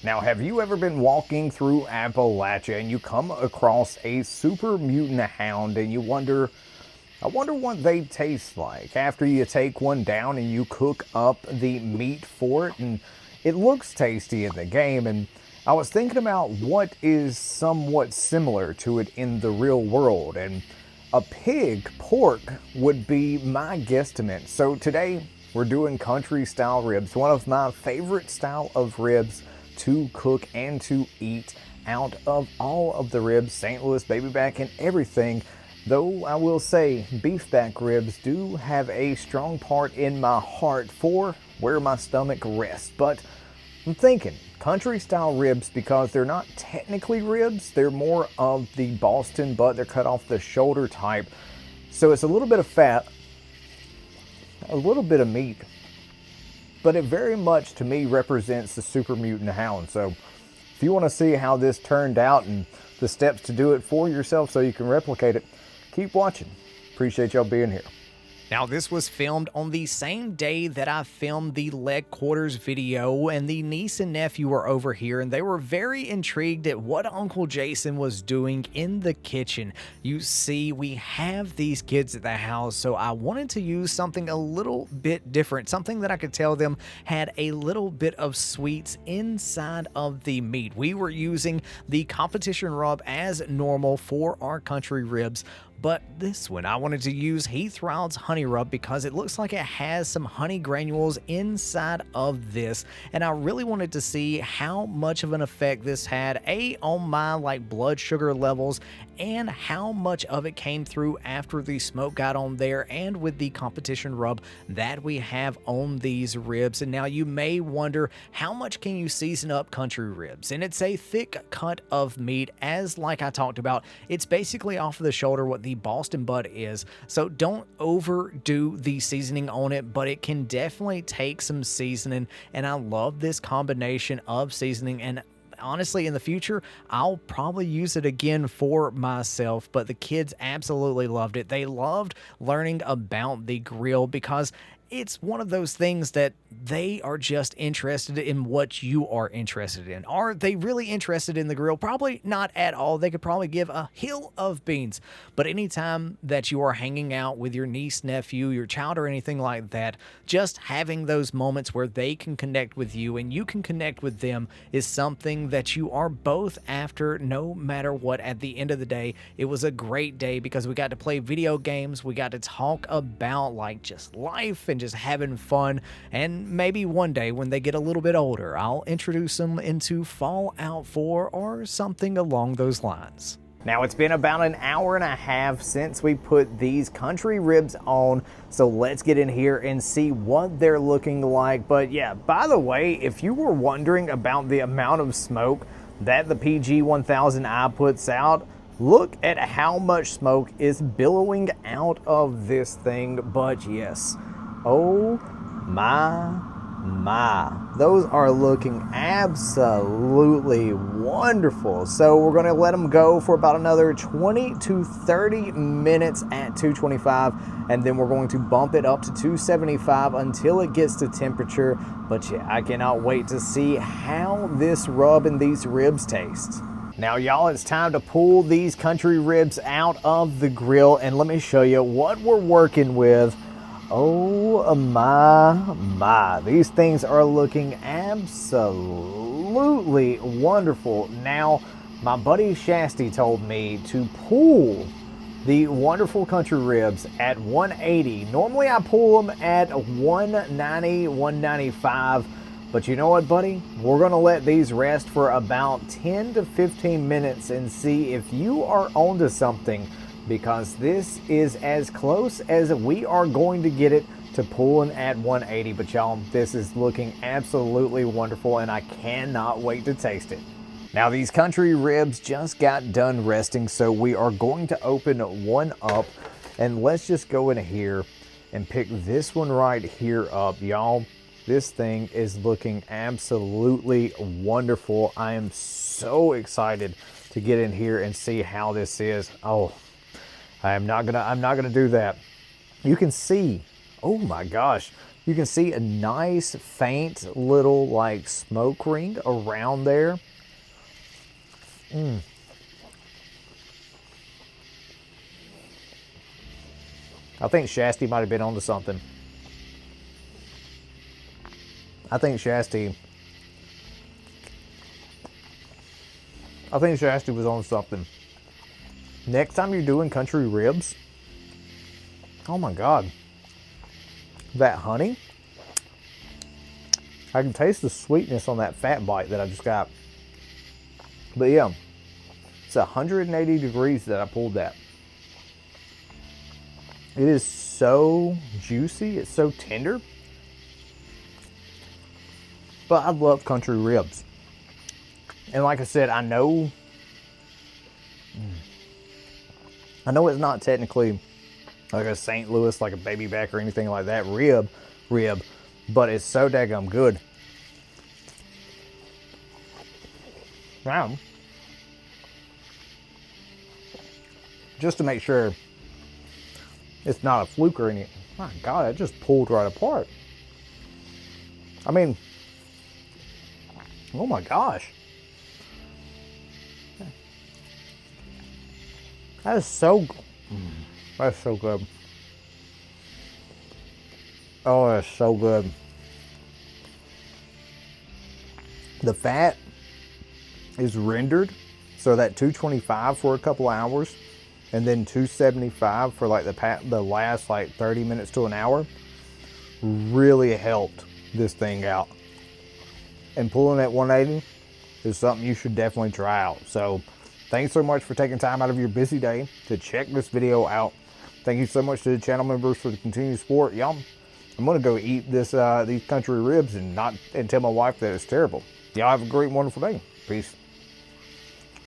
Now, have you ever been walking through Appalachia and you come across a Super Mutant Hound and you wonder, I wonder what they taste like after you take one down and you cook up the meat for it, and it looks tasty in the game. And I was thinking about what is somewhat similar to it in the real world, and a pig pork would be my guesstimate. So today we're doing country style ribs, one of my favorite style of ribs to cook and to eat out of all of the ribs, St. Louis baby back and everything. Though I will say beef back ribs do have a strong part in my heart for where my stomach rests. But I'm thinking country style ribs because they're not technically ribs, they're more of the Boston butt. They're cut off the shoulder type. So it's a little bit of fat, a little bit of meat, but it very much to me represents the Super Mutant Hound. So if you want to see how this turned out and the steps to do it for yourself so you can replicate it, keep watching. Appreciate y'all being here. Now, this was filmed on the same day that I filmed the leg quarters video, and the niece and nephew were over here, and they were very intrigued at what Uncle Jason was doing in the kitchen. You see, we have these kids at the house, so I wanted to use something a little bit different, something that I could tell them had a little bit of sweets inside of the meat. We were using the competition rub as normal for our country ribs, but this one I wanted to use Heath Rowell's honey rub because it looks like it has some honey granules inside of this, and I really wanted to see how much of an effect this had on my blood sugar levels, and how much of it came through after the smoke got on there and with the competition rub that we have on these ribs. And now you may wonder, how much can you season up country ribs? And it's a thick cut of meat, as like I talked about, it's basically off of the shoulder what the Boston butt is, so don't overdo the seasoning on it, but it can definitely take some seasoning. And I love this combination of seasoning, and honestly, in the future, I'll probably use it again for myself. But the kids absolutely loved it. They loved learning about the grill because it's one of those things that they are just interested in what you are interested in. Are they really interested in the grill? Probably not at all. They could probably give a hill of beans. But anytime that you are hanging out with your niece, nephew, your child, or anything like that, just having those moments where they can connect with you and you can connect with them is something that you are both after, no matter what. At the end of the day, it was a great day because we got to play video games. We got to talk about just life and just having fun. And maybe one day when they get a little bit older, I'll introduce them into Fallout 4 or something along those lines. Now, it's been about an hour and a half since we put these country ribs on, so let's get in here and see what they're looking like. But yeah, by the way, if you were wondering about the amount of smoke that the PG-1000i puts out, look at how much smoke is billowing out of this thing. But yes, oh my, those are looking absolutely wonderful. So we're going to let them go for about another 20 to 30 minutes at 225, and then we're going to bump it up to 275 until it gets to temperature. But yeah, I cannot wait to see how this rub and these ribs taste. Now y'all, it's time to pull these country ribs out of the grill, and let me show you what we're working with. Oh my, these things are looking absolutely wonderful. Now, my buddy Shasty told me to pull the wonderful country ribs at 180. Normally I pull them at 190, 195. But you know what, buddy? We're gonna let these rest for about 10 to 15 minutes and see if you are onto something, because this is as close as we are going to get it to pulling at 180. But y'all, this is looking absolutely wonderful, and I cannot wait to taste it. Now, these country ribs just got done resting, so we are going to open one up, and let's just go in here and pick this one right here up, y'all. This thing is looking absolutely wonderful. I am so excited to get in here and see how this is. Oh, I'm not gonna do that. You can see, oh my gosh, You can see a nice faint little like smoke ring around there. I think Shasty might have been onto something. I think Shasty was on something. Next time you're doing country ribs, oh my God, that honey, I can taste the sweetness on that fat bite that I just got. But yeah, it's 180 degrees that I pulled that. It is so juicy, it's so tender. But I love country ribs. And like I said, I know it's not technically like a St. Louis, like a baby back or anything like that rib, but it's so daggum good. Wow. Just to make sure it's not a fluke or anything. My God, it just pulled right apart. I mean, oh my gosh. That is so, that's so good. Oh, that's so good. The fat is rendered, so that 225 for a couple of hours, and then 275 for like the last like 30 minutes to an hour, really helped this thing out. And pulling at 180 is something you should definitely try out. So thanks so much for taking time out of your busy day to check this video out. Thank you so much to the channel members for the continued support. Y'all, I'm gonna go eat this these country ribs and tell my wife that it's terrible. Y'all have a great, wonderful day. Peace.